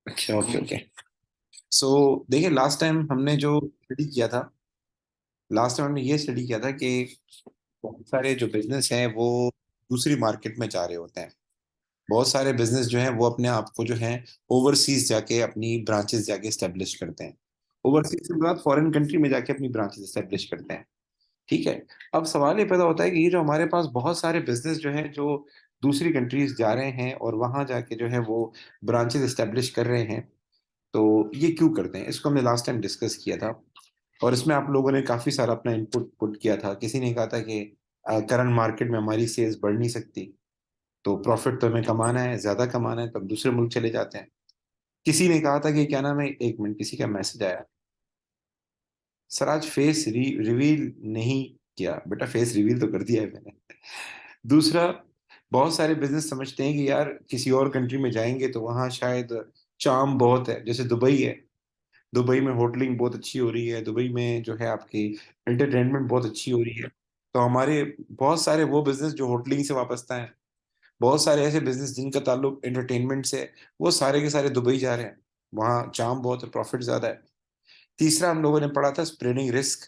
अच्छा, okay okay. सो देखिए, last time हमने ये स्टडी किया था कि बहुत सारे जो बिजनेस हैं वो दूसरी मार्केट में जा रहे होते हैं। बहुत सारे बिजनेस जो हैं वो अपने आप को जो है ओवरसीज जाके अपनी ब्रांचेस जाके स्टेब्लिश करते हैं। ओवरसीज के बाद फॉरेन कंट्री में जाके अपनी ब्रांचेस स्टेब्लिश करते हैं। ठीक है। अब सवाल ये पैदा होता है कि ये जो हमारे पास बहुत सारे बिजनेस जो हैं जो दूसरी कंट्रीज जा रहे हैं और वहां जाके जो है वो ब्रांचेस स्टेब्लिश कर रहे हैं, तो ये क्यों करते हैं, इसको हमने लास्ट टाइम डिस्कस किया था। और इसमें आप लोगों ने काफी सारा अपना इनपुट पुट किया था। किसी ने कहा था कि करंट मार्केट में हमारी सेल्स बढ़ नहीं सकती, तो प्रॉफिट तो हमें कमाना है, ज्यादा कमाना है, तो हम दूसरे मुल्क चले जाते हैं। किसी ने कहा था कि क्या नाम है, एक मिनट, किसी का मैसेज आया। सर आज रिवील नहीं किया बेटा, फेस रिवील तो कर दिया है मैंने। दूसरा, बहुत सारे बिजनेस समझते हैं कि यार किसी और कंट्री में जाएंगे तो वहाँ शायद चार्म बहुत है, जैसे दुबई है। दुबई में होटलिंग बहुत अच्छी हो रही है, दुबई में जो है आपकी एंटरटेनमेंट बहुत अच्छी हो रही है। तो हमारे बहुत सारे वो बिजनेस जो होटलिंग से वाबस्ता है, बहुत सारे ऐसे बिजनेस जिनका ताल्लुक एंटरटेनमेंट से है, वो सारे के सारे दुबई जा रहे हैं। वहाँ चार्म बहुत है, प्रॉफिट ज्यादा है। तीसरा, हम लोगों ने पढ़ा था स्प्रेडिंग रिस्क,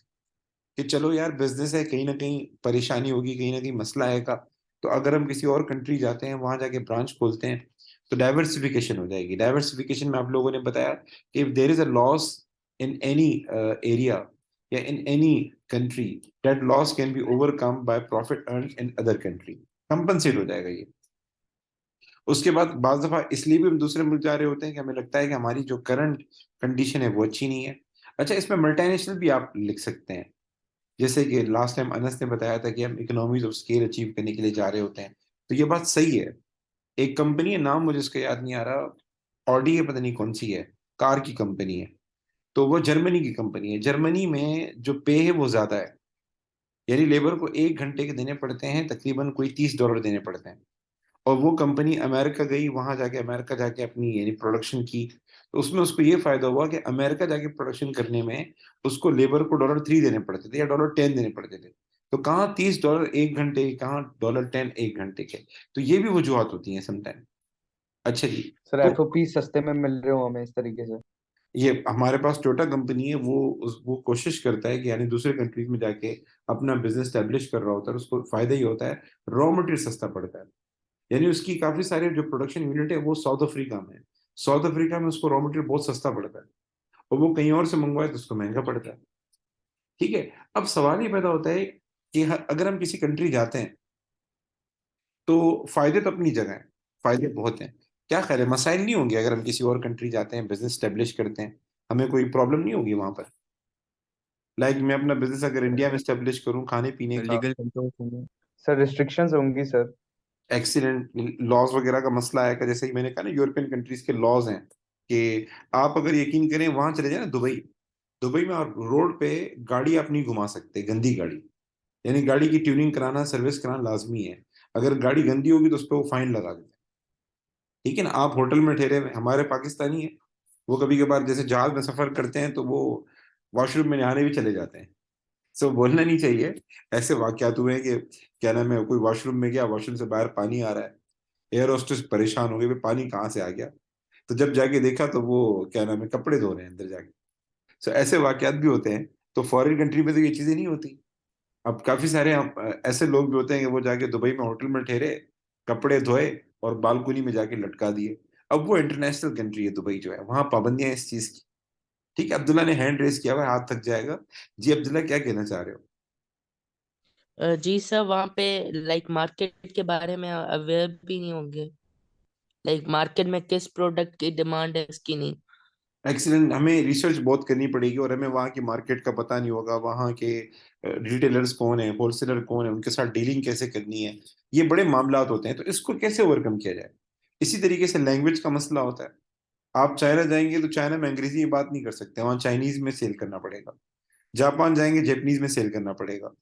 कि चलो यार बिजनेस है, कहीं ना कहीं परेशानी होगी, कहीं ना कहीं मसला आएगा। तो अगर हम किसी और कंट्री जाते हैं, वहां जाके ब्रांच खोलते हैं, तो डाइवर्सिफिकेशन हो जाएगी। डाइवर्सिफिकेशन में आप लोगों ने बताया कि if there is a loss in any area या in any country, that loss can be overcome by profit earn in other country. Compensate हो जाएगा ये। उसके बाद बाज दफा इसलिए भी हम दूसरे मुल्क जा रहे होते हैं कि हमें लगता है कि हमारी जो करंट कंडीशन है वो अच्छी नहीं है। अच्छा, इसमें मल्टीनेशनल भी आप लिख सकते हैं। जैसे कि लास्ट टाइम अनस ने बताया था कि हम इकोनॉमीज ऑफ स्केल अचीव करने के लिए जा रहे होते हैं। तो ये बात सही है। एक कंपनी है, नाम मुझे इसका याद नहीं आ रहा, ऑडी है, पता नहीं कौन सी है, कार की कंपनी है। तो वो जर्मनी की कंपनी है। जर्मनी में जो पे है वो ज्यादा है, यानी लेबर को 1 घंटे के देने पड़ते हैं तकरीबन कोई $30 देने पड़ते हैं। और वो कंपनी अमेरिका गई, वहां जाके अमेरिका जाके अपनी यानी प्रोडक्शन की। तो उसमें उसको ये फायदा हुआ कि अमेरिका जाके प्रोडक्शन करने में उसको लेबर को $3 देने पड़ते थे या $10 देने पड़ते थे। तो कहाँ $30 1 घंटे के, कहाँ $10 1 घंटे के। तो ये भी वजूहत होती हैं समटाइम। अच्छा जी। सर तो एफओपी सस्ते में मिल रहे हो हमें इस तरीके से। ये हमारे पास टोयोटा कंपनी है, वो कोशिश करता है कि यानी दूसरे कंट्रीज में जाके अपना बिजनेस स्टैब्लिश कर रहा होता है, उसको फायदा ही होता है। रॉ मटेरियल सस्ता पड़ता है। यानी उसकी काफी सारे जो प्रोडक्शन यूनिट है वो साउथ अफ्रीका में है। साउथ अफ्रीका में उसको रॉ मटेरियल बहुत सस्ता पड़ता है, और वो कहीं और से मंगवाए तो उसको महंगा पड़ता है। ठीक है। अब सवाल ये पैदा होता है कि अगर हम किसी कंट्री जाते हैं, तो फायदे तो अपनी जगह हैं, फायदे बहुत हैं। क्या ख्याल है, मसाइल नहीं होंगे अगर हम किसी और कंट्री जाते हैं, बिजनेस स्टेब्लिश करते हैं, हमें कोई प्रॉब्लम नहीं होगी वहां पर? लाइक मैं अपना बिजनेस अगर इंडिया में स्टेब्लिश करूं, खाने पीने का लीगल कंट्रोल होंगे सर, रिस्ट्रिक्शंस होंगी सर। एक्सीडेंट लॉज वगैरह का मसला आएगा। जैसे ही मैंने कहा ना, यूरोपियन कंट्रीज के लॉज हैं कि आप अगर यकीन करें, वहां चले जाए ना दुबई, दुबई में आप रोड पे गाड़ी आप नहीं घुमा सकते, गंदी गाड़ी। यानी गाड़ी की ट्यूनिंग कराना, सर्विस कराना लाजमी है। अगर गाड़ी गंदी होगी तो उस पर वो फाइन लगा देते हैं। ठीक है ना। आप होटल में ठहरे हुए, हमारे पाकिस्तानी है, वो कभी कभार जैसे जहाज में सफर करते हैं तो वो वॉशरूम में नहाने भी चले जाते हैं। सो बोलना नहीं चाहिए। ऐसे वाकयात हुए हैं कि क्या नाम है, कोई वॉशरूम में गया, वॉशरूम से बाहर पानी आ रहा है, एयर होस्टेस परेशान हो गई, भाई पानी कहाँ से आ गया। तो जब जाके देखा तो वो क्या नाम है, कपड़े धो रहे हैं अंदर जाके। सो ऐसे वाकयात भी होते हैं। तो फॉरेन कंट्री में तो ये चीजें नहीं होती। अब काफी सारे ऐसे लोग भी होते हैं कि वो जाके दुबई में होटल में ठहरे, कपड़े धोए और बालकनी में जाके लटका दिए। अब वो इंटरनेशनल कंट्री है दुबई जो है, वहां पाबंदियां हैं इस चीज की। ठीक है, अब्दुल्ला ने हैंड रेस किया हुआ है, हाथ थक जाएगा। जी अब्दुल्ला, क्या कहना चाह रहे हो? जी सर, वहाँ पे लाइक मार्केट के बारे में अवेयर भी नहीं होंगे। लाइक मार्केट में किस प्रोडक्ट की डिमांड है इसकी नहीं। एक्सीलेंट। हमें रिसर्च बहुत करनी पड़ेगी, और हमें वहाँ की मार्केट का पता नहीं होगा, वहाँ के रिटेलर्स कौन है, होलसेलर कौन है, उनके साथ डीलिंग कैसे करनी है। ये बड़े मामलात होते हैं, तो इसको कैसे ओवरकम किया जाए? इसी तरीके से लैंग्वेज का मसला होता है। आप चाइना जाएंगे तो चाइना में अंग्रेजी में बात नहीं कर सकते, वहाँ चाइनीज में सेल करना पड़ेगा। जापान जाएंगे, जापानीज में सेल करना पड़ेगा।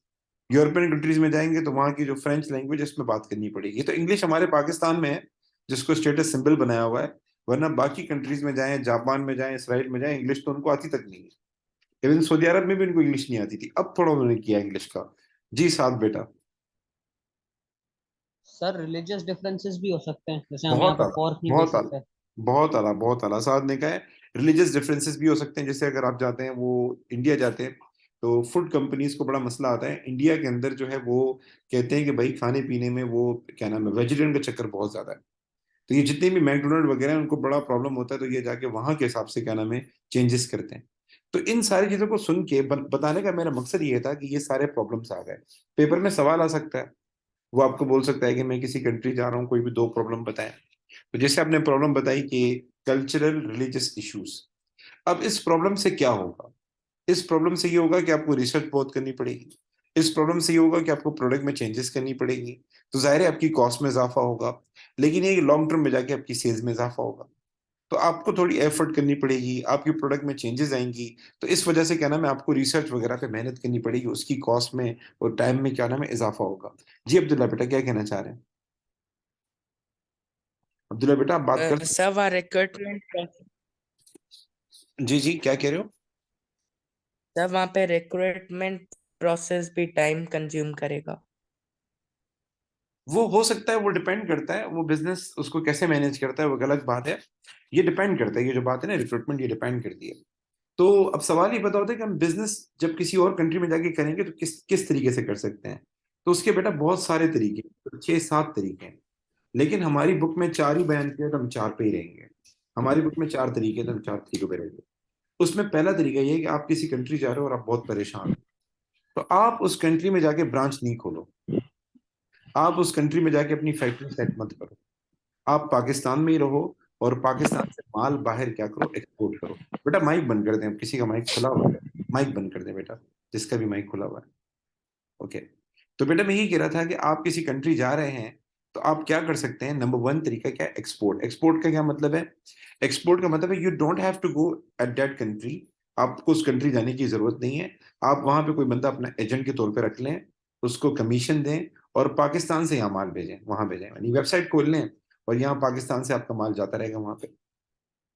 यूरोपियन कंट्रीज में जाएंगे तो वहाँ की जो फ्रेंच लैंग्वेज है उसमें बात करनी पड़ेगी। तो इंग्लिश हमारे पाकिस्तान में है, जिसको स्टेटस सिंबल बनाया हुआ है। वरना बाकी कंट्रीज में जाएं, जापान में जाएं, इसराइल में जाएं, इंग्लिश तो उनको आती तक नहीं है। इवन सऊदी अरब में भी उनको इंग्लिश नहीं आती थी, अब थोड़ा उन्होंने किया इंग्लिश का। जी साहब बेटा। सर रिलीजियस डिफरेंसेस भी हो सकते हैं, जैसे हम यहाँ बहुत पे आला, पोर्क नहीं बेच बहुत आला, सकते। बहुत आला, बहुत आला। साथ ने कहा है रिलीजियस डिफरेंसेस भी हो सकते हैं। जैसे अगर आप जाते हैं, वो इंडिया जाते हैं, तो फूड कंपनीज को बड़ा मसला आता है इंडिया के अंदर जो है। वो कहते हैं कि भाई खाने पीने में वो क्या नाम है, वेजिटेरियन का चक्कर बहुत ज्यादा है। तो ये जितने भी मैकडोनल्ड वगैरह हैं, उनको बड़ा प्रॉब्लम होता है, तो ये जाके वहां के हिसाब से क्या नाम है चेंजेस करते हैं। तो इन सारी चीजों को सुन के बताने का मेरा मकसद ये था कि ये सारे प्रॉब्लम्स आ गए। पेपर में सवाल आ सकता है, वो आपको बोल सकता है कि मैं किसी कंट्री जा रहा हूँ, कोई भी दो प्रॉब्लम बताएं। तो जैसे आपने प्रॉब्लम बताई कि कल्चरल रिलीजियस इश्यूज, अब इस प्रॉब्लम से क्या होगा? इस प्रॉब्लम से ये होगा कि आपको रिसर्च बहुत करनी पड़ेगी। इस प्रॉब्लम से ये होगा कि आपको प्रोडक्ट में चेंजेस करनी पड़ेगी। तो जाहिर है आपकी कॉस्ट में इजाफा होगा, लेकिन ये लॉन्ग टर्म में जाके आपकी सेल्स में इजाफा होगा। तो आपको थोड़ी एफर्ट करनी पड़ेगी, आपकी प्रोडक्ट में चेंजेस आएंगी। तो इस वजह से क्या नाम है आपको रिसर्च वगैरह पे मेहनत करनी पड़ेगी, उसकी कॉस्ट में और टाइम में क्या नाम है इजाफा होगा। जी अब्दुल्ला बेटा, क्या कहना चाह रहे हैं? अब्दुल्ला बेटा, आप बात कर सकते सर वहाँ रिक्रूटमेंट जी जी, क्या कह रहे हो? सर वहाँ पे रिक्रूटमेंट प्रोसेस भी टाइम कंज्यूम करेगा। वो हो सकता है, वो डिपेंड करता है, वो बिजनेस उसको कैसे मैनेज करता है, वो गलत बात है। ये डिपेंड करता है, ये जो बात है ना रिक्रूटमेंट, ये डिपेंड करती है। तो अब सवाल ये बता होता है कि हम बिजनेस जब किसी और कंट्री में जाके करेंगे तो किस किस तरीके से कर सकते हैं। तो उसके बेटा बहुत सारे तरीके, 6-7 तरीके हैं। लेकिन हमारी बुक में चार ही बयान किया, तो हम चार पे ही रहेंगे। हमारी बुक में चार तरीके हैं, तो हम चार तरीकों पे रहेंगे। उसमें पहला तरीका ये है कि आप किसी कंट्री जा रहे हो और आप बहुत परेशान हो, तो आप उस कंट्री में जाके ब्रांच नहीं खोलो। आप उस कंट्री में जाके अपनी फैक्ट्री सेट मत करो। आप पाकिस्तान में ही रहो, और पाकिस्तान से माल बाहर क्या करो, एक्सपोर्ट करो। बेटा माइक बंद कर दें, किसी का माइक खुला हुआ है, माइक बंद कर दें बेटा, जिसका भी माइक खुला हुआ है। ओके। तो बेटा मैं यही कह रहा था कि आप किसी कंट्री जा रहे हैं, तो आप क्या कर सकते हैं। नंबर वन तरीका क्या है, एक्सपोर्ट। एक्सपोर्ट का क्या मतलब है? एक्सपोर्ट का मतलब है you don't have to go at that country. आपको उस कंट्री जाने की जरूरत नहीं है। आप वहां पे कोई बंदा अपना एजेंट के तौर पे रख लें, उसको कमीशन दें, और पाकिस्तान से यहाँ माल भेजें, वहां भेजें, यानी वेबसाइट खोल लें, और यहाँ पाकिस्तान से आपका माल जाता रहेगा वहां पे।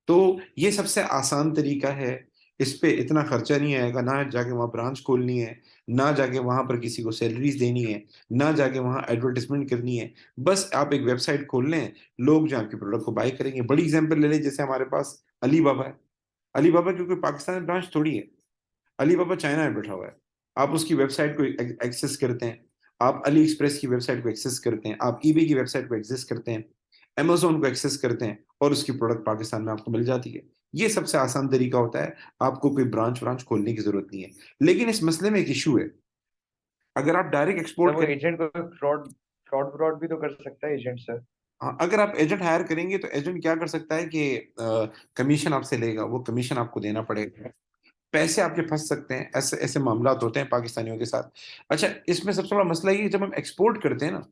तो ये सबसे आसान तरीका है। इस पे इतना खर्चा नहीं आएगा, ना जाके वहाँ ब्रांच खोलनी है, ना जाके वहां पर किसी को सैलरीज देनी है, ना जाके वहां एडवर्टाइजमेंट करनी है। बस आप एक वेबसाइट खोल लें, लोग जो आपके प्रोडक्ट को बाय करेंगे। बड़ी एग्जांपल ले लें, जैसे हमारे पास अली बाबा है। अली बाबा की कोई पाकिस्तान में ब्रांच थोड़ी है, अली बाबा चाइना में बैठा हुआ है। आप उसकी वेबसाइट को एक्सेस करते हैं, आप अली एक्सप्रेस की वेबसाइट को एक्सेस करते हैं, आप ईबे की वेबसाइट को एक्सेस करते हैं, अमेजोन को एक्सेस करते हैं, और उसकी प्रोडक्ट पाकिस्तान में आपको मिल जाती है। ये सबसे आसान तरीका होता है। आपको कोई ब्रांच ब्रांच खोलने की जरूरत नहीं है। लेकिन इस मसले में एक इशू है, अगर आप डायरेक्ट सर एक्सपोर्ट वो करें। एजेंट को फ्रॉड फ्रॉड फ्रॉड भी तो कर सकता है एजेंट सर। हाँ, अगर आप एजेंट हायर करेंगे तो एजेंट क्या कर सकता है कि कमीशन आपसे लेगा, वो कमीशन आपको देना पड़ेगा, पैसे आपके फंस सकते हैं। ऐसे ऐसे मामला होते हैं पाकिस्तानियों के साथ। अच्छा, इसमें सबसे बड़ा मसला ये है कि जब हम एक्सपोर्ट करते हैं ना,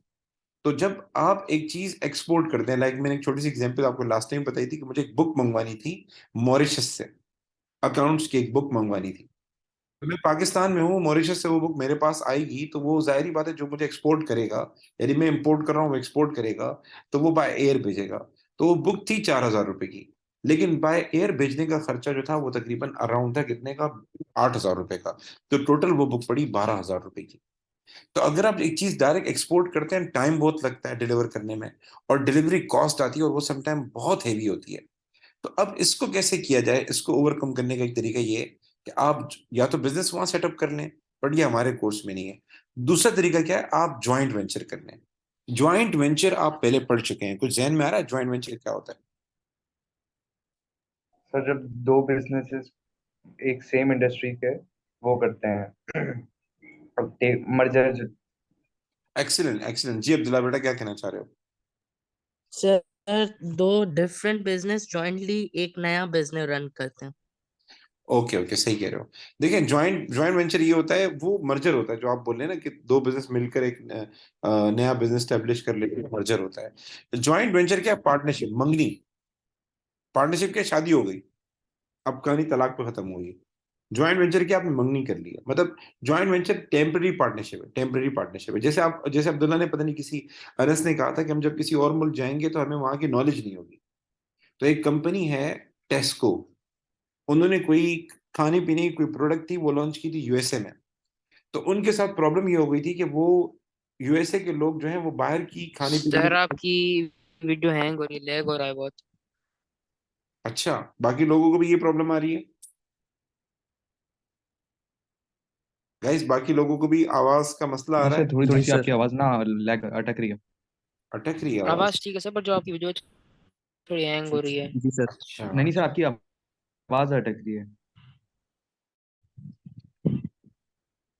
तो जब आप एक चीज एक्सपोर्ट करते हैं, लाइक मैंने एक छोटी सी एग्जांपल आपको लास्ट टाइम बताई थी कि मुझे एक बुक मंगवानी थी मॉरिशस से, अकाउंट्स की एक बुक मंगवानी थी। तो मैं पाकिस्तान में हूँ, मॉरिशस से वो बुक मेरे पास आएगी, तो वो जाहिर बात है जो मुझे एक्सपोर्ट करेगा, यानी मैं इंपोर्ट कर रहा हूँ वो एक्सपोर्ट करेगा, तो वो बाय एयर भेजेगा। तो वो बुक थी 4,000 रुपए की, लेकिन बाय एयर भेजने का खर्चा जो था वो तकरीबन अराउंड था कितने का, 8,000 रुपए का। तो टोटल वो बुक पड़ी 12,000 रुपए की। तो अगर आप एक चीज डायरेक्ट एक्सपोर्ट करते हैं, टाइम बहुत लगता है डिलीवर करने में, और डिलीवरी कॉस्ट आती है, और वो समटाइम बहुत हैवी होती है। तो अब इसको कैसे किया जाए, इसको ओवरकम करने का एक तरीका ये है कि आप या तो बिजनेस वहां सेटअप कर लें, बट ये हमारे कोर्स में नहीं है। दूसरा तरीका क्या है, आप ज्वाइंट वेंचर कर लें। ज्वाइंट वेंचर आप पहले पढ़ चुके हैं, कुछ जहन में आ रहा है ज्वाइंट वेंचर क्या होता है? सर जब दो बिजनेसेस एक सेम इंडस्ट्री के वो करते हैं अब मर्जर। Excellent excellent. जी अब्दुल्ला बेटा, क्या कहना चाह रहे हो? सर दो डिफरेंट बिजनेस जॉइंटली एक नया बिजनेस रन करते हैं। ओके ओके, सही कह रहे हो। देखिए, ज्वाइंट ज्वाइंट वेंचर ये होता है, वो मर्जर होता है जो आप बोल रहे हैं ना, कि दो बिजनेस मिलकर एक नया बिजनेस स्टैब्लिश कर लेते हैं, मर्जर होता है। ज्वाइंट वेंचर क्या, पार्टनरशिप, मंगनी। पार्टनरशिप क्या, शादी हो गई, अब कहानी तलाक पे खत्म हुई। ज्वाइंट वेंचर क्या, आपने मंगनी कर लिया, मतलब ज्वाइंट वेंचर टेम्पररी पार्टनरशिप है, टेम्पररी पार्टनरशिप है। जैसे अब्दुल्ला ने, पता नहीं किसी, अनस ने कहा था कि हम जब किसी और मुल्क जाएंगे तो हमें वहां की नॉलेज नहीं होगी। तो एक कंपनी है टेस्को, उन्होंने कोई खाने पीने की कोई प्रोडक्ट थी, वो लॉन्च की थी यूएसए में। तो उनके साथ प्रॉब्लम ये हो गई थी कि वो यूएसए के लोग जो हैं वो बाहर की खाने पीने सर की। आपकी वीडियो हैंग हो रही है, लैग हो रहा है बहुत। अच्छा, बाकी लोगों को भी ये प्रॉब्लम आ रही है गाइस? बाकी लोगों को भी आवाज का मसला आ रहा ऐसे है? थोड़ी थोड़ी जी सी सर। आपकी आवाज ना लैग अटक रही है। अटक रही है आवाज? आवाज ठीक है सर, पर जो आपकी वीडियो थोड़ी हैंग हो रही है। जी सर। अच्छा नहीं सर, आपकी आवाज अटक रही है।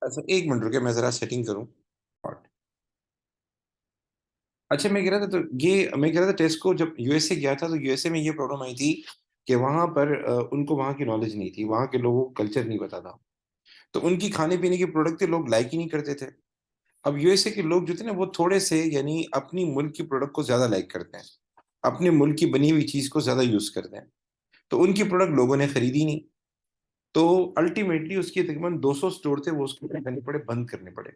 अच्छा, एक मिनट रुके, मैं जरा सेटिंग करूं। अच्छा, मैं कह रहा था, तो ये मैं कह रहा था टेस्को जब यूएसए गया था तो यूएसए में ये प्रॉब्लम आई थी कि वहां पर उनको वहां की नॉलेज नहीं थी, वहां के लोगों को कल्चर नहीं पता था, तो उनकी खाने पीने की प्रोडक्ट थे लोग लाइक ही नहीं करते थे। अब यूएसए के लोग जो थे ना वो थोड़े से यानी अपनी मुल्क की प्रोडक्ट को ज्यादा लाइक करते हैं, अपने मुल्क की बनी हुई चीज को ज्यादा यूज करते हैं, तो उनकी प्रोडक्ट लोगों ने खरीदी नहीं। तो अल्टीमेटली उसकी तकरीबन 200 स्टोर थे, वो उसको क्या करने पड़े, बंद करने पड़े।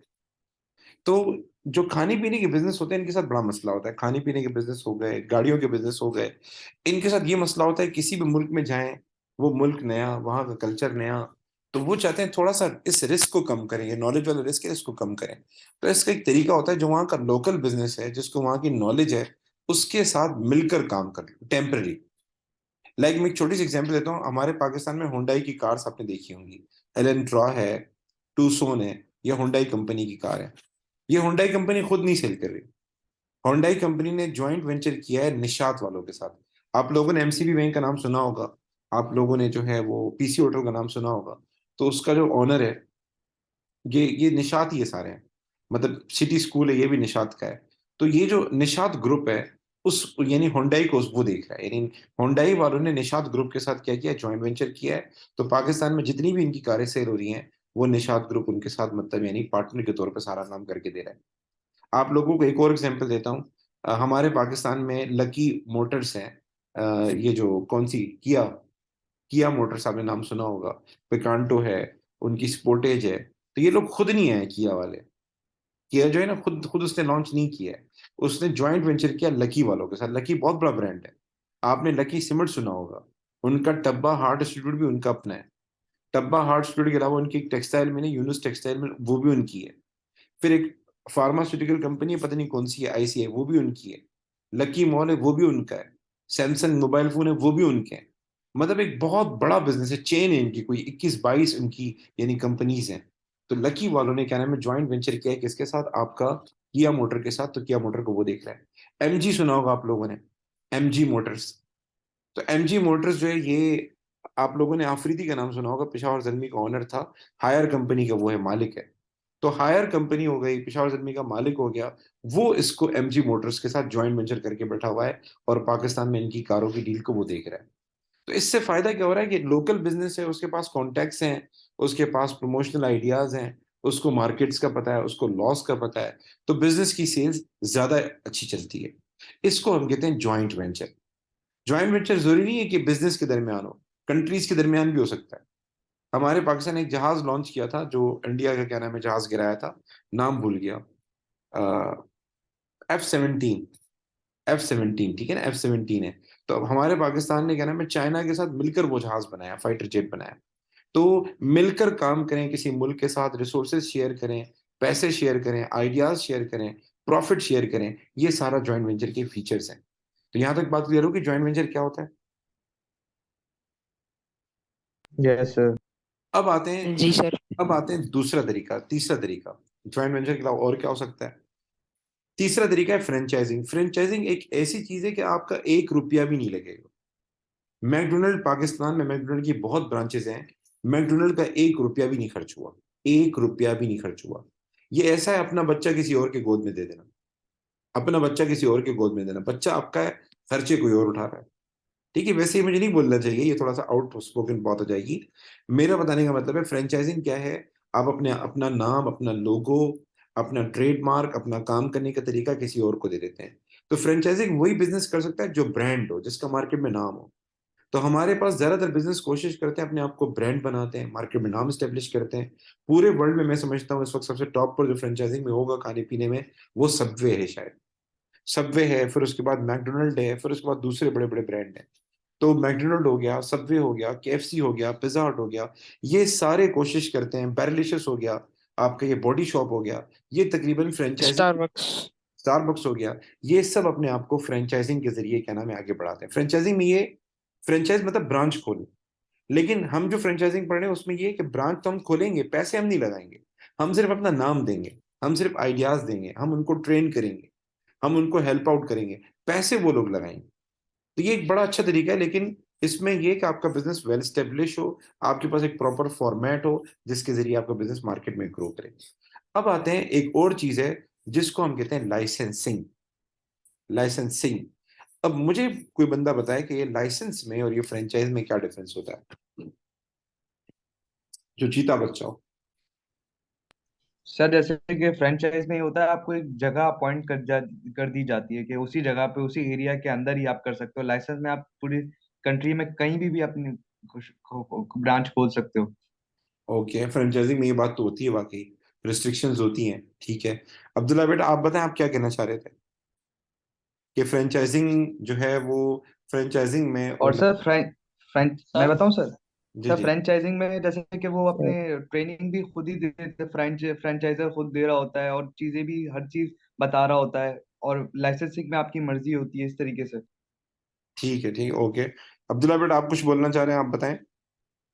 तो जो खाने पीने के बिजनेस होते हैं इनके साथ बड़ा मसला होता है। खाने पीने के बिजनेस हो गए, गाड़ियों के बिजनेस हो गए, इनके साथ ये मसला होता है किसी भी मुल्क में जाएं, वो मुल्क नया, वहाँ का कल्चर नया, तो वो चाहते हैं थोड़ा सा इस रिस्क को कम करें, ये नॉलेज वाले रिस्क है इसको कम करें। तो इसका एक तरीका होता है, जो वहाँ का लोकल बिजनेस है जिसको वहाँ की नॉलेज है उसके साथ मिलकर काम कर टेम्पररी। लाइक मैं एक छोटी सी एग्जांपल देता हूँ, हमारे पाकिस्तान में हुंडई की कार्स आपने देखी होंगी, एलेंट्रा है, टूसोन है, ये हुंडई कंपनी की कार है। ये हुंडई कंपनी खुद नहीं सेल कर रही, हुंडई कंपनी ने जॉइंट वेंचर किया है निशात वालों के साथ। आप लोगों ने एमसीबी बैंक का नाम सुना होगा, आप लोगों ने जो है वो पीसी होटल का नाम सुना होगा, तो उसका जो ओनर है ये निशात ही है सारे हैं, मतलब सिटी स्कूल है ये भी निशात का है। तो ये जो निशात ग्रुप है उस यानी हुंडई को वो देख रहा है, यानी हुंडई वालों ने निशात ग्रुप के साथ क्या किया, जॉइंट वेंचर किया है। तो पाकिस्तान में जितनी भी इनकी कारें सेल हो रही हैं वो निशात ग्रुप उनके साथ मतलब यानी पार्टनर के तौर पर सारा काम करके दे रहा है। आप लोगों को एक और एग्जांपल देता हूँ, हमारे पाकिस्तान में लकी मोटर्स हैं, ये जो कौन सी किया, किया मोटर्स आपने नाम सुना होगा, पिकांटो है, उनकी स्पोर्टेज है। तो ये लोग खुद नहीं आए किया वाले, किया जो है ना खुद खुद उसने लॉन्च नहीं किया है, उसने जॉइंट वेंचर किया लकी वालों के साथ। लकी बहुत बड़ा ब्रांड है, आपने लकी सीमेंट सुना होगा, उनका टब्बा हार्ट इंस्टीट्यूट भी उनका अपना है। टब्बा हार्ट इंस्टीट्यूट के अलावा उनकी एक टेक्सटाइल में यूनुस टेक्सटाइल में वो भी उनकी है। फिर एक फार्मास्यूटिकल कंपनी है, पता नहीं कौन सी है, आईसीआई, वो भी उनकी है। लकी मॉल है वो भी उनका है। सैमसंग मोबाइल फोन है वो भी उनके हैं। मतलब एक बहुत बड़ा बिजनेस है, चेन है इनकी, कोई 21-22 उनकी यानी कंपनीज हैं। तो लकी वालों ने क्या नाम है ज्वाइंट वेंचर किया है किसके साथ, आपका किया मोटर के साथ। तो किया मोटर को वो देख रहा है। एमजी सुना होगा आप लोगों ने, एमजी मोटर्स। तो एमजी मोटर्स जो है ये, आप लोगों ने आफरीदी का नाम सुना होगा, पेशावर जल्मी का ओनर था, हायर कंपनी का वो है मालिक है। तो हायर कंपनी हो गई, पेशावर जल्मी का मालिक हो गया, वो इसको एमजी मोटर्स के साथ ज्वाइंट वेंचर करके बैठा हुआ है और पाकिस्तान में इनकी कारों की डील को वो देख रहा है। तो इससे फायदा क्या हो रहा है कि लोकल बिजनेस है, उसके पास कॉन्टैक्ट्स हैं, उसके पास प्रमोशनल आइडियाज हैं, उसको मार्केट्स का पता है, उसको लॉस का पता है, तो बिजनेस की सेल्स ज्यादा अच्छी चलती है। इसको हम कहते हैं ज्वाइंट वेंचर। ज्वाइंट वेंचर जरूरी नहीं है कि बिजनेस के दरमियान हो, कंट्रीज के दरमियान भी हो सकता है। हमारे पाकिस्तान ने एक जहाज लॉन्च किया था जो इंडिया का क्या नाम है जहाज गिराया था, नाम भूल गया, F-17, F-17, ठीक है ना, F-17 है। तो अब हमारे पाकिस्तान ने क्या नाम है चाइना के साथ मिलकर वो जहाज बनाया, फाइटर जेट बनाया। तो मिलकर काम करें, किसी मुल्क के साथ रिसोर्सेज शेयर करें, पैसे शेयर करें, आइडियाज शेयर करें, प्रॉफिट शेयर करें, ये सारा जॉइंट वेंचर के फीचर्स हैं। तो यहां तक बात क्लियर हो कि जॉइंट वेंचर क्या होता है। Yes sir. अब आते हैं, जी सर। अब आते हैं दूसरा तरीका, तीसरा तरीका, ज्वाइंट वेंचर के अलावा और क्या हो सकता है। तीसरा तरीका है फ्रेंचाइजिंग। फ्रेंचाइजिंग एक ऐसी चीज है कि आपका 1 रुपया भी नहीं लगेगा। मैकडोनल्ड, पाकिस्तान में मैकडोनल्ड की बहुत ब्रांचेस हैं, मैकडोनल्ड का 1 रुपया भी नहीं खर्च हुआ, 1 रुपया भी नहीं खर्च हुआ। ये ऐसा है अपना बच्चा किसी और के गोद में दे देना, अपना बच्चा किसी और के गोद में देना, बच्चा आपका है, खर्चे कोई और उठा रहा है। ठीक है, वैसे ही मुझे नहीं बोलना चाहिए, ये थोड़ा सा आउट स्पोकन बात हो जाएगी। मेरा बताने का मतलब है फ्रेंचाइजिंग क्या है, आप अपने अपना नाम, अपना लोगो, अपना ट्रेडमार्क, अपना काम करने का तरीका किसी और को दे देते हैं। तो फ्रेंचाइजिंग वही बिजनेस कर सकता है जो ब्रांड हो, जिसका मार्केट में नाम हो। तो हमारे पास ज्यादातर बिजनेस कोशिश करते हैं अपने आप को ब्रांड बनाते हैं, मार्केट में नाम स्टेब्लिश करते हैं। पूरे वर्ल्ड में मैं समझता हूँ इस वक्त सबसे टॉप पर जो फ्रेंचाइजिंग में होगा खाने पीने में, वो सबवे है शायद। सबवे है, फिर उसके बाद मैकडोनल्ड है, फिर उसके बाद दूसरे बड़े बड़े ब्रांड हैं। तो मैकडोनल्ड हो गया, सबवे हो गया, केएफसी हो गया, पिज्जा हट हो गया, ये सारे कोशिश करते हैं, पेरिलिशियस हो गया, आपका ये बॉडी शॉप हो गया, ये तकरीबन फ्रेंचाइजिंग, स्टारबक्स। स्टारबक्स हो गया, ये सब अपने आप को फ्रेंचाइजिंग के जरिए क्या नाम है आगे बढ़ाते हैं। फ्रेंचाइजिंग में ये, फ्रेंचाइज मतलब ब्रांच खोलो, लेकिन हम जो फ्रेंचाइजिंग पढ़ रहे हैं उसमें ये है कि ब्रांच तो हम खोलेंगे, पैसे हम नहीं लगाएंगे, हम सिर्फ अपना नाम देंगे, हम सिर्फ आइडियाज देंगे, हम उनको ट्रेन करेंगे, हम उनको हेल्प आउट करेंगे, पैसे वो लोग लगाएंगे। तो ये एक बड़ा अच्छा तरीका है, लेकिन इसमें ये कि आपका बिजनेस वेल स्टेब्लिश हो, आपके पास एक प्रॉपर फॉर्मेट हो जिसके जरिए आपका बिजनेस मार्केट में ग्रो करे। अब आते हैं एक और चीज है जिसको हम कहते हैं लाइसेंसिंग। लाइसेंसिंग, अब मुझे कोई बंदा बताए कि ये लाइसेंस में और ये फ्रेंचाइज में क्या डिफरेंस होता है, जो जीता बच्चा हो। सर जैसे कि फ्रेंचाइज में ये होता है, आपको एक जगह अपॉइंट कर दी जाती है कि उसी जगह पे उसी एरिया के अंदर ही आप कर सकते हो। लाइसेंस में आप पूरी कंट्री में कहीं भी अपनी ब्रांच खोल सकते हो। ओके, फ्रेंचाइजिंग में ये बात तो होती है, वाकई रिस्ट्रिक्शंस होती हैं, ठीक है। अब्दुल्ला बेटा आप बताएं, आप क्या कहना चाह रहे थे कि फ्रेंचाइजिंग जो है वो, फ्रेंचाइजिंग में और और सर फ्रेंच मैं सर बताऊं सर। जी सर जी फ्रेंचाइजिंग में जैसे कि वो अपने ट्रेनिंग भी खुद ही देते, फ्रेंचाइजर खुद दे रहा होता है और चीजें भी हर चीज बता रहा होता है। और लाइसेंसिंग में आपकी मर्जी होती है इस तरीके से। ठीक है, ठीक है, ओके। अब्दुल्ला बेटा आप कुछ बोलना चाह रहे हैं, आप बताएं।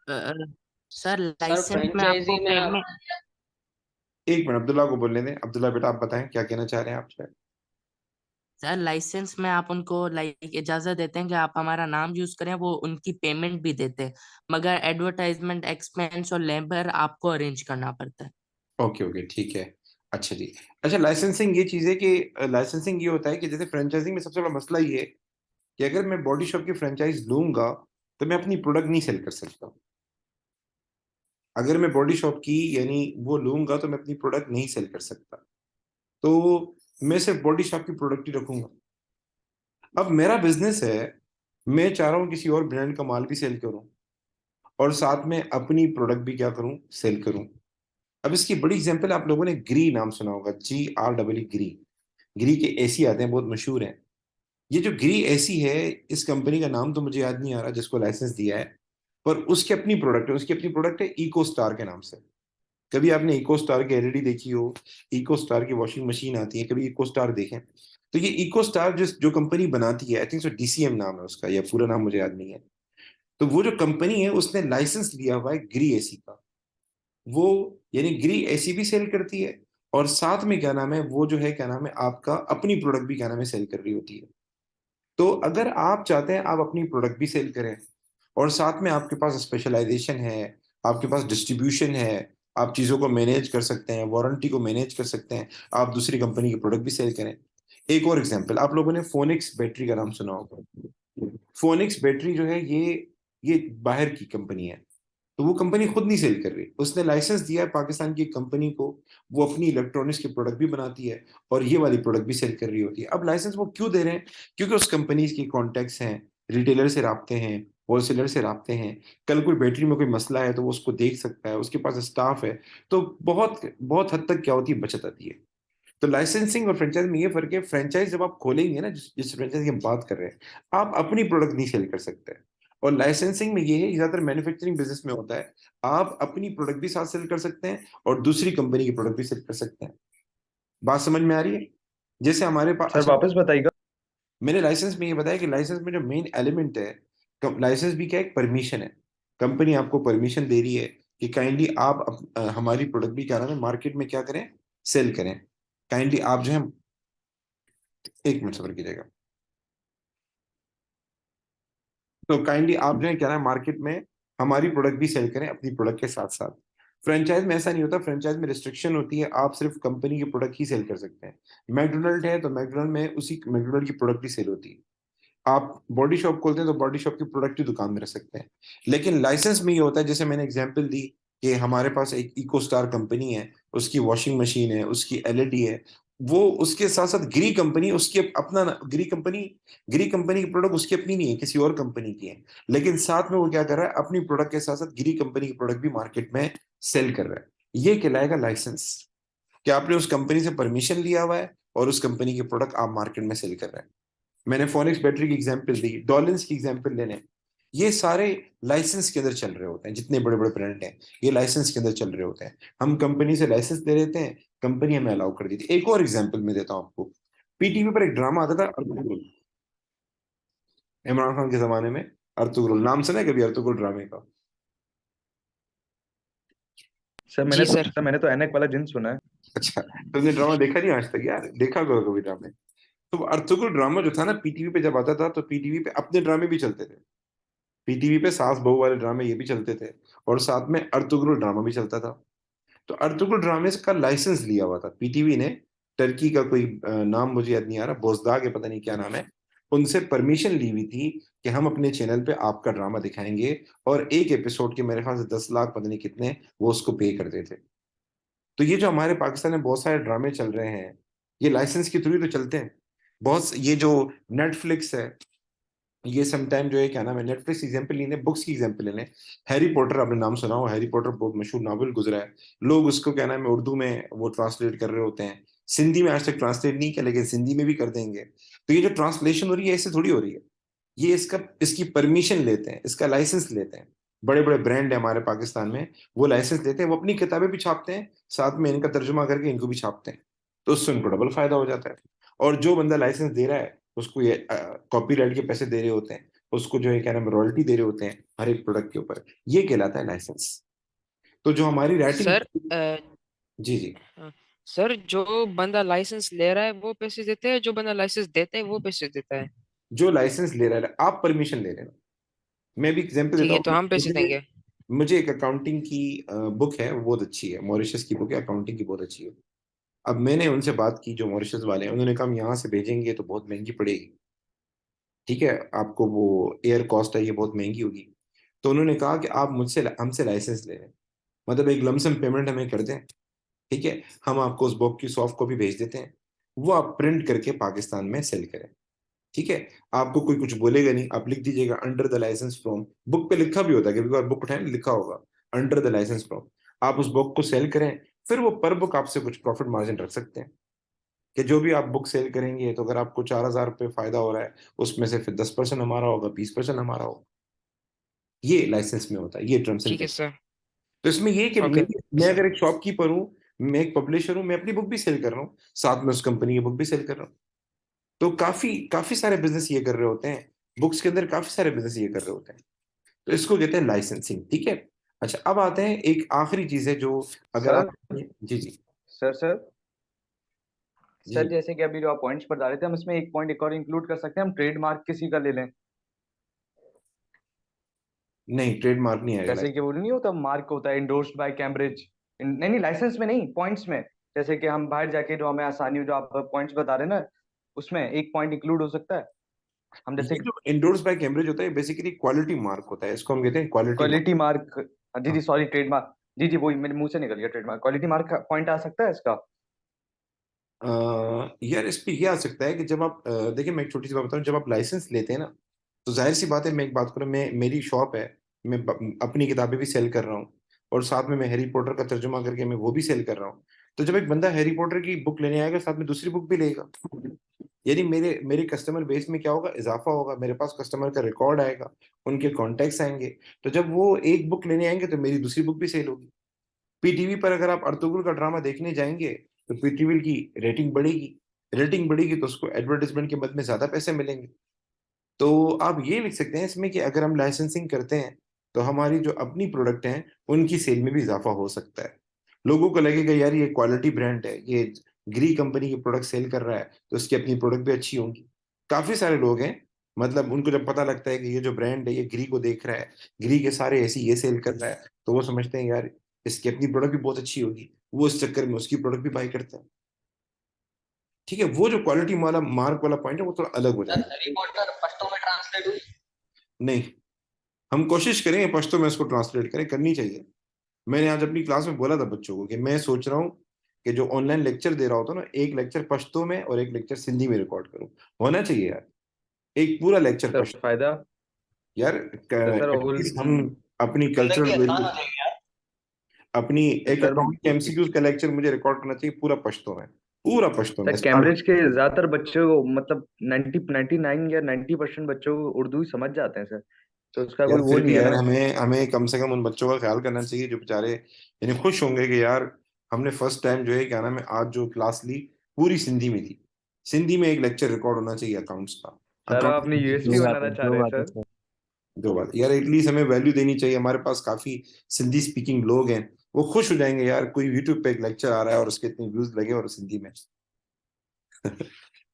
सर सर लाइसेंस में आपको फ्रेंचाइजी में आप पेमेंट, एक मिनट अब्दुल्ला को बोलने दें। अब्दुल्ला बेटा आप बताएं क्या कहना चाह रहे हैं आप जो है। सर लाइसेंस में आप उनको लाइक इजाजत देते हैं कि आप हमारा नाम यूज करें, वो उनकी पेमेंट भी देते हैं, मगर एडवर्टाइजमेंट एक्सपेंस और लेबर आपको अरेंज करना पड़ता है। ओके ओके, ठीक है। अच्छा जी। अच्छा, लाइसेंसिंग ये चीज़ है कि लाइसेंसिंग ये होता है कि जैसे फ्रेंचाइजिंग में सबसे बड़ा मसला ये है कि अगर मैं बॉडी शॉप की फ्रेंचाइज लूंगा तो मैं अपनी प्रोडक्ट नहीं सेल कर सकता। अगर मैं बॉडी शॉप की यानी वो लूंगा तो मैं अपनी प्रोडक्ट नहीं सेल कर सकता, तो मैं सिर्फ बॉडी शॉप की प्रोडक्ट ही रखूंगा। अब मेरा बिजनेस है, मैं चाह रहा हूँ किसी और ब्रांड का माल भी सेल करूं और साथ में अपनी प्रोडक्ट भी क्या करूं, सेल करूं। अब इसकी बड़ी एग्जांपल आप लोगों ने ग्री नाम सुना होगा, GREE ग्री। ग्री के एसी आते हैं, बहुत मशहूर हैं। ये जो ग्री एसी है, इस कंपनी का नाम तो मुझे याद नहीं आ रहा जिसको लाइसेंस दिया है, पर उसकी अपनी प्रोडक्ट है, उसकी अपनी प्रोडक्ट है इको स्टार के नाम से। कभी आपने इको स्टार की एलईडी देखी हो, इको स्टार की वॉशिंग मशीन आती है, कभी इको स्टार देखें। तो ये इको स्टार जिस जो कंपनी बनाती है, आई थिंक सो DCM नाम है उसका, या पूरा नाम मुझे याद नहीं है। तो वो जो कंपनी है उसने लाइसेंस लिया हुआ है ग्री एसी का। वो यानी ग्री एसी भी सेल करती है और साथ में क्या नाम है वो जो है क्या नाम है आपका अपनी प्रोडक्ट भी क्या नाम है सेल कर रही होती है। तो अगर आप चाहते हैं आप अपनी प्रोडक्ट भी सेल करें और साथ में आपके पास स्पेशलाइजेशन है, आपके पास डिस्ट्रीब्यूशन है, आप चीज़ों को मैनेज कर सकते हैं, वारंटी को मैनेज कर सकते हैं, आप दूसरी कंपनी की प्रोडक्ट भी सेल करें। एक और एग्जांपल, आप लोगों ने फोनिक्स बैटरी का नाम सुना होगा। फोनिक्स बैटरी जो है ये बाहर की कंपनी है, तो वो कंपनी खुद नहीं सेल कर रही, उसने लाइसेंस दिया है पाकिस्तान की कंपनी को, वो अपनी इलेक्ट्रॉनिक्स की प्रोडक्ट भी बनाती है और ये वाली प्रोडक्ट भी सेल कर रही होती है। अब लाइसेंस वो क्यों दे रहे हैं? क्योंकि उस कंपनी की कॉन्टैक्ट्स हैं, रिटेलर से राब्ते हैं, होलसेलर से राब्ते हैं। कल कोई बैटरी में कोई मसला है तो वो उसको देख सकता है, उसके पास स्टाफ है। तो बहुत बहुत हद तक क्या होती है, बचत आती है। तो लाइसेंसिंग और फ्रेंचाइज में ये फर्क है, फ्रेंचाइज जब आप खोलेंगे ना, जिस फ्रेंचाइज की हम बात कर रहे हैं, आप अपनी प्रोडक्ट नहीं सेल कर सकते। और लाइसेंसिंग में ये है, ज्यादातर मैन्युफैक्चरिंग बिजनेस में होता है, आप अपनी प्रोडक्ट भी साथ सेल कर सकते हैं और दूसरी कंपनी की प्रोडक्ट भी सेल कर सकते हैं। बात समझ में आ रही है? जैसे हमारे पास, सर अच्छा, वापस बताइएगा। मैंने लाइसेंस में ये बताया कि लाइसेंस में जो मेन एलिमेंट है, लाइसेंस भी क्या, एक परमिशन है। कंपनी आपको परमिशन दे रही है कि काइंडली आप हमारी प्रोडक्ट भी क्या नाम है मार्केट में क्या करें, सेल करें। काइंडली आप जो है, एक मिनट सबर कीजिएगा। तो काइंडली आप जो है क्या नाम मार्केट में हमारी प्रोडक्ट भी सेल करें अपनी प्रोडक्ट के साथ साथ। फ्रेंचाइज में ऐसा नहीं होता, फ्रेंचाइज में रिस्ट्रिक्शन होती है, आप सिर्फ कंपनी की प्रोडक्ट ही सेल कर सकते हैं। मैकडोनल्ड है तो मैकडोनल्ड में उसी मैकडोनल्ड की प्रोडक्ट ही सेल होती है। आप बॉडी शॉप खोलते हैं तो बॉडी शॉप की प्रोडक्ट ही दुकान में रख सकते हैं। लेकिन लाइसेंस में ये होता है, जैसे मैंने एग्जांपल दी कि हमारे पास एक इको स्टार कंपनी है, उसकी वॉशिंग मशीन है, उसकी एलईडी है, वो उसके साथ साथ ग्री कंपनी उसकी अपना ग्री कंपनी की प्रोडक्ट उसकी अपनी नहीं है, किसी और कंपनी की है। लेकिन साथ में वो क्या कर रहा है, अपनी प्रोडक्ट के साथ साथ ग्री कंपनी की प्रोडक्ट भी मार्केट में सेल कर रहा है। ये कहलाएगा लाइसेंस, कि आपने उस कंपनी से परमिशन लिया हुआ है और उस कंपनी की प्रोडक्ट आप मार्केट में सेल कर रहे हैं। मैंने फोनिक्स बैटरी की एग्जांपल दी, डॉलिंस की एग्जांपल लेने, ये सारे लाइसेंस के अंदर चल रहे होते हैं। जितने बड़े बड़े ब्रांड हैं ये लाइसेंस के अंदर चल रहे होते हैं। हम कंपनी से लाइसेंस ले लेते हैं, कंपनी हमें अलाउ कर देती है। एक और एग्जांपल मैं देता हूँ आपको। पीटीवी पर एक ड्रामा आता था अर्तुगरुल, इमरान खान के जमाने में। अर्तुगरुल नाम सुना है कभी अर्तुगरुल ड्रामे का? सर जी सर। मैंने तो एनेक वाला जिन सुना है। अच्छा, तुमने ड्रामा देखा नहीं आज तक यार? देखा करो कभी ड्रामे। तो अर्तुगरुल ड्रामा जो था ना, पीटीवी पे जब आता था तो पीटीवी पे अपने ड्रामे भी चलते थे। पीटीवी पे सास बहू वाले ड्रामे ये भी चलते थे, और साथ में अर्तुगरुल ड्रामा भी चलता था। तो अर्तुगरुल ड्रामे का लाइसेंस लिया हुआ था पीटीवी ने। टर्की का कोई नाम मुझे याद नहीं आ रहा, बोजदाग है पता नहीं क्या नाम है। उनसे परमिशन ली हुई थी कि हम अपने चैनल पे आपका ड्रामा दिखाएंगे, और एक एपिसोड के मेरे ख्याल से 10 लाख पता नहीं कितने वो उसको पे करते थे। तो ये जो हमारे पाकिस्तान में बहुत सारे ड्रामे चल रहे हैं, ये लाइसेंस के थ्रू ही तो चलते हैं। ये जो नेटफ्लिक्स है, ये समटाइम जो है क्या नाम है, नेटफ्लिक्स एग्जांपल लेने, बुक्स की एग्जांपल लेने। हैरी पॉटर आपने नाम सुना हो, हैरी पॉटर बहुत मशहूर नावल गुजरा है। लोग उसको क्या नाम है उर्दू में वो ट्रांसलेट कर रहे होते हैं। सिंधी में आज तक ट्रांसलेट नहीं किया, लेकिन सिंधी में भी कर देंगे। तो ये जो ट्रांसलेशन हो रही है ऐसे थोड़ी हो रही है। ये इसकी परमिशन लेते हैं, इसका लाइसेंस लेते हैं। बड़े बड़े ब्रांड है हमारे पाकिस्तान में, वो लाइसेंस लेते हैं, वो अपनी किताबें भी छापते हैं, साथ में इनका तर्जुमा करके इनको भी छापते हैं। तो उससे उनको डबल फायदा हो जाता है। और जो बंदा लाइसेंस दे रहा है उसको ये कॉपीराइट के पैसे दे रहे होते हैं, उसको जो है क्या नाम है रॉयल्टी दे रहे होते हैं हर एक प्रोडक्ट के ऊपर। ये कहलाता है लाइसेंस। तो जो हमारी राइटिंग। सर जी जी। हाँ, सर जो बंदा लाइसेंस ले रहा है वो पैसे देता है, जो बंदा लाइसेंस देता है वो पैसे देता है। जो लाइसेंस ले रहा है, आप परमिशन ले रहे हो। मैं भी एग्जांपल ठीक देता है, तो हूँ। हम पैसे मुझे देंगे। मुझे एक अकाउंटिंग की बुक है, वो बहुत अच्छी है, मॉरिशस की बुक है, अकाउंटिंग की बहुत अच्छी है। अब मैंने उनसे बात की जो मॉरिशस वाले हैं, उन्होंने कहा हम यहाँ से भेजेंगे तो बहुत महंगी पड़ेगी। ठीक है, आपको वो एयर कॉस्ट है ये बहुत महंगी होगी। तो उन्होंने कहा कि आप हमसे लाइसेंस ले लें, मतलब एक लमसम पेमेंट हमें कर दें। ठीक है, हम आपको उस बुक की सॉफ्ट कॉपी भेज देते हैं, वो आप प्रिंट करके पाकिस्तान में सेल करें। ठीक है, आपको कोई कुछ बोलेगा नहीं, आप लिख दीजिएगा under the license from. Book पे लिखा भी होता है, कभी कभार बुक उठाएं लिखा होगा अंडर द लाइसेंस फ्रॉम। आप उस बुक को सेल करें, फिर वो पर बुक आपसे कुछ प्रॉफिट मार्जिन रख सकते हैं। कि जो भी आप बुक सेल करेंगे, तो अगर आपको 4,000 रुपये फायदा हो रहा है, उसमें से फिर 10% हमारा होगा, 20% हमारा होगा। ये लाइसेंस में होता है, ये टर्म्स एंड ठीक है कंडीशन। सर। तो इसमें ये है कि ओके मैं सर। अगर एक शॉपकीपर हूँ, मैं एक पब्लिशर हूँ, मैं अपनी बुक भी सेल कर रहा हूँ, साथ में उस कंपनी की बुक भी सेल कर रहा हूँ। तो काफी काफी सारे बिजनेस ये कर रहे होते हैं। बुक्स के अंदर काफी सारे बिजनेस ये कर रहे होते हैं। तो इसको कहते हैं लाइसेंसिंग। ठीक है। अच्छा, अब आते हैं एक आखिरी चीज है जो, अगर सर आप। जी जी। सर जी। जैसे कि अभी जो आप पॉइंट्स बता रहे थे, हम इसमें एक पॉइंट एक और इंक्लूड कर सकते हैं, हम ट्रेडमार्क किसी का ले लें। नहीं, ट्रेडमार्क नहीं आएगा जैसे लाइसेंस। कि वो नहीं होता, मार्क होता है इंडोर्स्ड बाय कैम्ब्रिज। नहीं नहीं, लाइसेंस में नहीं, पॉइंट्स में। जैसे कि हम बाहर जाके जो हमें आसानी हो, जो आप पॉइंट्स बता रहे हैं ना, उसमें एक पॉइंट इंक्लूड हो सकता है। हम जैसे ये जो इंडोर्स बाय कैम्ब्रिज होता है बेसिकली क्वालिटी मार्क होता है, इसको हम कहते हैं क्वालिटी मार्क। Quality mark. जी हाँ। जी, सॉरी, ट्रेडमार्क। जी जी, वही मेरे मुंह से निकल गया, ट्रेडमार्क क्वालिटी मार्क पॉइंट आ सकता है इसका। यार इस पे ये आ सकता है कि जब आप देखिए, मैं एक छोटी सी बात बताऊं, जब आप लाइसेंस लेते हैं ना, तो जाहिर सी बात है, मैं एक बात करूं, मैं मेरी शॉप है, मैं अपनी किताबें भी सेल कर रहा हूँ, और साथ में मैं हैरी पॉटर का तर्जुमा करके मैं वो भी सेल कर रहा हूँ। तो जब एक बंदा हैरी पॉटर की बुक लेने आएगा, साथ में दूसरी बुक भी लेगा, यानी मेरे मेरे कस्टमर बेस में क्या होगा, इजाफा होगा, मेरे पास कस्टमर का रिकॉर्ड आएगा, उनके कॉन्टेक्ट्स आएंगे। तो जब वो एक बुक लेने आएंगे तो मेरी दूसरी बुक भी सेल होगी। पीटीवी पर अगर आप अर्तुगरुल का ड्रामा देखने जाएंगे, तो पीटीवी की रेटिंग बढ़ेगी। रेटिंग बढ़ेगी तो उसको एडवर्टाइजमेंट के मद में ज्यादा पैसे मिलेंगे। तो आप ये लिख सकते हैं इसमें कि अगर हम लाइसेंसिंग करते हैं, तो हमारी जो अपनी प्रोडक्ट हैं उनकी सेल में भी इजाफा हो सकता है। लोगों को लगेगा यार ये क्वालिटी ब्रांड है, ये ग्री कंपनी की प्रोडक्ट सेल कर रहा है, तो इसकी अपनी प्रोडक्ट भी अच्छी होंगी। काफी सारे लोग हैं, मतलब उनको जब पता लगता है कि ये जो ब्रांड है ये ग्री को देख रहा है, ग्री के सारे ऐसी ये सेल कर रहा है, तो वो समझते हैं यार इसकी अपनी प्रोडक्ट भी बहुत अच्छी होगी, वो इस चक्कर में उसकी प्रोडक्ट भी बाई करते हैं। ठीक है, वो जो क्वालिटी वाला मार्क वाला पॉइंट है वो थोड़ा अलग हो सर जाता है। हैरी पॉटर पश्तो में ट्रांसलेट हुई? नहीं, हम कोशिश करेंगे पश्तो में इसको ट्रांसलेट करें, करनी चाहिए। मैंने आज अपनी क्लास में बोला था बच्चों को कि मैं सोच रहा हूँ कि जो ऑनलाइन लेक्चर दे रहा होता हूँ ना, एक लेक्चर पश्तो में और एक लेक्चर सिंधी में रिकॉर्ड करूँ। होना चाहिए यार, एक पूरा लेक्चर सर पश्तो। फायदा। यार सर एटलीस्ट हम अपनी कल्चरल जिंदगी आसान वैल्यू, हो जाएगी यार। अपनी एक सर अकाउंट के एमसीक्यूज का लेक्चर मुझे रिकॉर्ड करना चाहिए पूरा पश्तो में, पूरा पश्तो में सर स्टार्ट। कैम्ब्रिज के ज्यादातर बच्चों को, मतलब 99 या 90% बच्चों को उर्दू ही समझ जाते हैं सर। तो उसका यार कोई वो फिर नहीं भी है यार ना। हमें हमें कम से कम उन बच्चों का ख्याल करना चाहिए जो बेचारे यानी खुश होंगे कि यार हमने फर्स्ट टाइम जो है क्या नाम है आज जो क्लास ली पूरी सिंधी में ली। सिंधी में एक लेक्चर रिकॉर्ड होना चाहिए अकाउंट्स का। सर आप अपनी यूएसपी जो बात बनाना है, चाह जो रहे हैं बात है सर? सर। जो बात यार एटलीस्ट हमें वैल्यू देनी चाहिए। हमारे पास काफी सिंधी स्पीकिंग लोग हैं, वो खुश हो जाएंगे यार कोई यूट्यूब पे एक लेक्चर आ रहा है और उसके इतने व्यूज लगे और सिंधी में।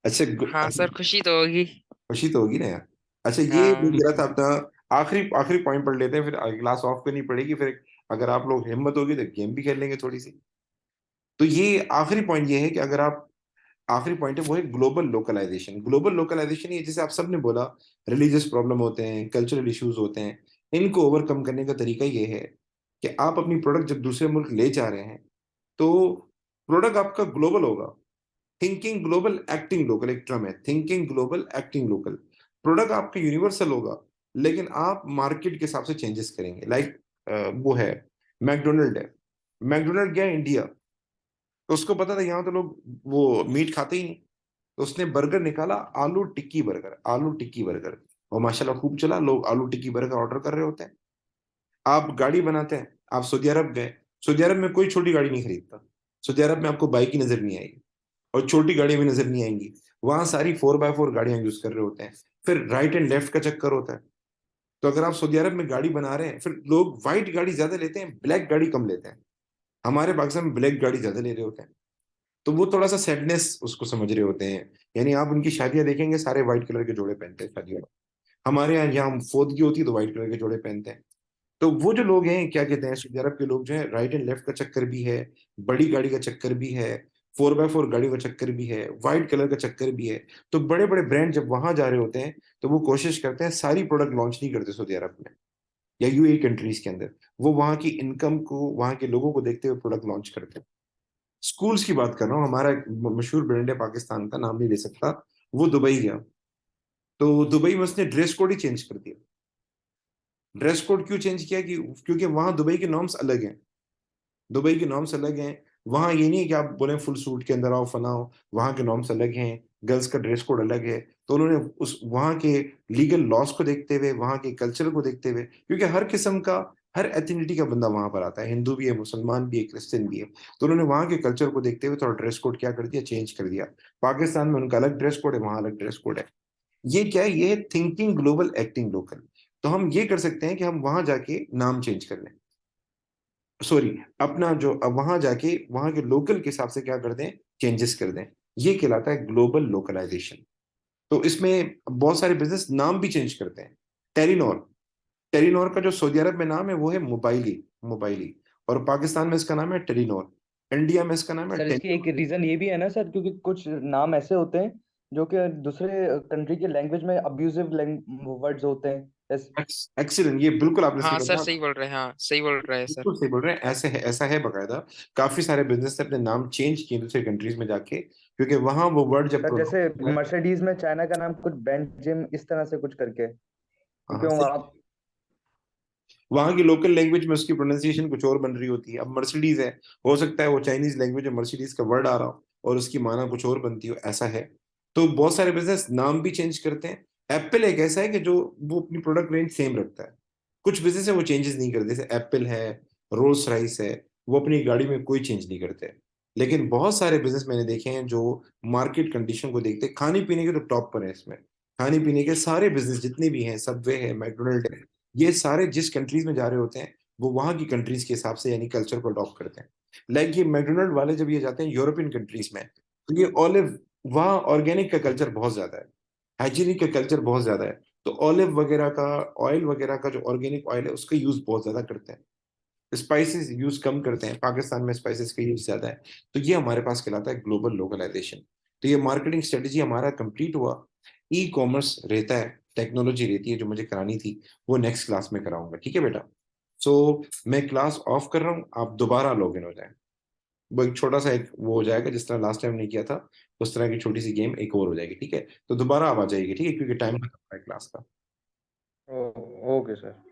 अच्छा हाँ सर, खुशी तो होगी। खुशी तो होगी ना यार। अच्छा ये हाँ। मेरा था अपना आखिरी आखिरी पॉइंट पढ़ लेते हैं फिर क्लास ऑफ करनी पड़ेगी फिर। अगर आप लोग हिम्मत होगी तो गेम भी खेल लेंगे थोड़ी सी। तो ये आखिरी पॉइंट ये है कि अगर आप आखिरी पॉइंट है वो है ग्लोबल लोकलाइजेशन। ग्लोबल लोकलाइजेशन ये जैसे आप सबने बोला रिलीजियस प्रॉब्लम होते हैं, कल्चरल इश्यूज होते हैं, इनको ओवरकम करने का तरीका ये है कि आप अपनी प्रोडक्ट जब दूसरे मुल्क ले जा रहे हैं तो प्रोडक्ट आपका ग्लोबल होगा। थिंकिंग ग्लोबल एक्टिंग लोकल एक टर्म है, thinking global acting local. Product आपका यूनिवर्सल होगा लेकिन आप मार्केट के हिसाब से चेंजेस करेंगे। लाइक वो है मैकडोनल्ड है। मैकडोनल्ड गया इंडिया तो उसको पता था यहाँ तो लोग वो मीट खाते ही नहीं, तो उसने बर्गर निकाला आलू टिक्की बर्गर, आलू टिक्की बर्गर। और माशाल्लाह खूब चला, लोग आलू टिक्की बर्गर ऑर्डर कर रहे होते हैं। आप गाड़ी बनाते हैं, आप सऊदी अरब गए, सऊदी अरब में कोई छोटी गाड़ी नहीं खरीदता। सऊदी अरब में आपको बाइक ही नजर नहीं आएगी और छोटी गाड़ी भी नजर नहीं आएंगी। वहां सारी 4x4 गाड़ियां यूज कर रहे होते हैं। फिर राइट एंड लेफ्ट का चक्कर होता है। तो अगर आप सऊदी अरब में गाड़ी बना रहे हैं फिर लोग व्हाइट गाड़ी ज्यादा लेते हैं, ब्लैक गाड़ी कम लेते हैं। हमारे पाकिस्तान में ब्लैक गाड़ी ज्यादा ले रहे होते हैं। तो वो थोड़ा सा सैडनेस उसको समझ रहे होते हैं। यानी आप उनकी शादियां देखेंगे सारे व्हाइट कलर के जोड़े पहनते हैं शादियों में। हमारे यहाँ फोदगी होती है तो व्हाइट कलर के जोड़े पहनते हैं। तो वो जो लोग हैं क्या कहते हैं सऊदी अरब के लोग जो है राइट एंड लेफ्ट का चक्कर भी है, बड़ी गाड़ी का चक्कर भी है, 4x4 गाड़ी का चक्कर भी है, व्हाइट कलर का चक्कर भी है। तो बड़े बड़े ब्रांड जब वहां जा रहे होते हैं तो वो कोशिश करते हैं सारी प्रोडक्ट लॉन्च नहीं करते सऊदी अरब में या यूएई कंट्रीज के अंदर। वो वहां की इनकम को वहां के लोगों को देखते हुए प्रोडक्ट लॉन्च करते हैं। स्कूल्स की बात कर रहा हूँ, हमारा एक मशहूर ब्रांड है पाकिस्तान का, नाम नहीं ले सकता, वो दुबई गया तो दुबई में उसने ड्रेस कोड ही चेंज कर दिया। ड्रेस कोड क्यों चेंज किया कि क्योंकि वहां दुबई के नॉर्म्स अलग हैं। दुबई के नॉर्म्स अलग हैं। वहां ये नहीं है कि आप बोले फुल सूट के अंदर आओ फना हो, वहां के नॉर्म्स अलग हैं, गर्ल्स का ड्रेस कोड अलग है। तो उन्होंने उस वहां के लीगल लॉस को देखते हुए, वहां के कल्चर को देखते हुए, क्योंकि हर किस्म का हर एथनिटी का बंदा वहां पर आता है, हिंदू भी है, मुसलमान भी है, क्रिश्चियन भी है। तो उन्होंने वहां के कल्चर को देखते हुए थोड़ा ड्रेस कोड क्या कर दिया, चेंज कर दिया। पाकिस्तान में उनका अलग ड्रेस कोड है, वहां अलग ड्रेस कोड है। ये क्या है, ये थिंकिंग ग्लोबल एक्टिंग लोकल। तो हम ये कर सकते हैं कि हम वहां जाके नाम चेंज कर लें, सॉरी अपना जो अब वहां जाके वहां के लोकल के हिसाब से क्या कर दें, चेंजेस कर दें। ये कहलाता है ग्लोबल लोकलाइजेशन। तो इसमें बहुत सारे बिजनेस नाम भी चेंज करते हैं। टेलीनॉर, टेलीनॉर का जो सऊदी अरब में नाम है वो है मोबाइली, मोबाइली। और पाकिस्तान में इसका नाम है टेलीनॉर। इंडिया में इसका नाम है सर इसकी एक टेलीनॉर। रीजन ये भी है ना सर, क्योंकि कुछ नाम ऐसे होते हैं जो कि दूसरे कंट्री के लैंग्वेज में अब्यूजिव वर्ड्स होते हैं। एक्सीलेंट, ये बिल्कुल आपने सही हाँ सर, बताया। सही बोल रहे हैं, हाँ सही बोल रहे हैं सर। बिल्कुल सही बोल रहे हैं, ऐसे है, ऐसा है बकायदा। काफी सारे बिजनेस ने अपने नाम चेंज किए दूसरे कंट्रीज में जाके क्योंकि वहां वो वर्ड जब सर जैसे प्रोनाउंस। मर्सिडीज में चाइना का नाम कुछ बेंजिम इस तरह से कुछ करके, क्योंकि हाँ सही। वहाँ वहां की लोकल लैंग्वेज में उसकी प्रोनाउंसिएशन कुछ और बन रही होती है। अब मर्सिडीज है, हो सकता है वो चाइनीज लैंग्वेज में मर्सिडीज का वर्ड आ रहा हो और उसकी माना कुछ और बनती हो, ऐसा है। तो बहुत सारे बिजनेस नाम भी चेंज करते हैं। एप्पल एक ऐसा है कि जो वो अपनी प्रोडक्ट रेंज सेम रखता है। कुछ बिजनेस है वो चेंजेस नहीं करते, जैसे एप्पल है, रोल्स राइस है, वो अपनी गाड़ी में कोई चेंज नहीं करते। लेकिन बहुत सारे बिजनेस मैंने देखे हैं जो मार्केट कंडीशन को देखते हैं। खाने पीने के तो टॉप पर है इसमें। खाने पीने के सारे बिजनेस जितने भी हैं, सबवे है, मैकडोनल्ड है, ये सारे जिस कंट्रीज में जा रहे होते हैं वो वहां की कंट्रीज के हिसाब से यानी कल्चर को अडॉप्ट करते हैं। लाइक ये मैकडोनल्ड वाले जब ये जाते हैं यूरोपियन कंट्रीज में तो ये ऑलिव, वहाँ ऑर्गेनिक का कल्चर बहुत ज्यादा है, हाइजीनिक का कल्चर बहुत ज्यादा है। तो ऑलिव वगैरह का, ऑयल वगैरह का जो ऑर्गेनिक ऑयल है उसका यूज बहुत ज्यादा करते हैं। स्पाइसेस यूज कम करते हैं, पाकिस्तान में स्पाइसेस का यूज ज्यादा है। तो ये हमारे पास कहलाता है ग्लोबल लोकलाइजेशन। तो ये मार्केटिंग स्ट्रेटेजी हमारा कंप्लीट हुआ। ई कॉमर्स रहता है, टेक्नोलॉजी रहती है जो मुझे करानी थी, वो नेक्स्ट क्लास में कराऊंगा, ठीक है बेटा। मैं क्लास ऑफ कर रहा हूँ, आप दोबारा लॉग इन हो जाए। वो एक छोटा सा एक वो हो जाएगा जिस तरह लास्ट टाइम नहीं किया था, उस तरह की छोटी सी गेम एक और हो जाएगी, ठीक है। तो दोबारा आप आ जाइए, ठीक है, क्योंकि टाइम खत्म है क्लास का। Okay sir.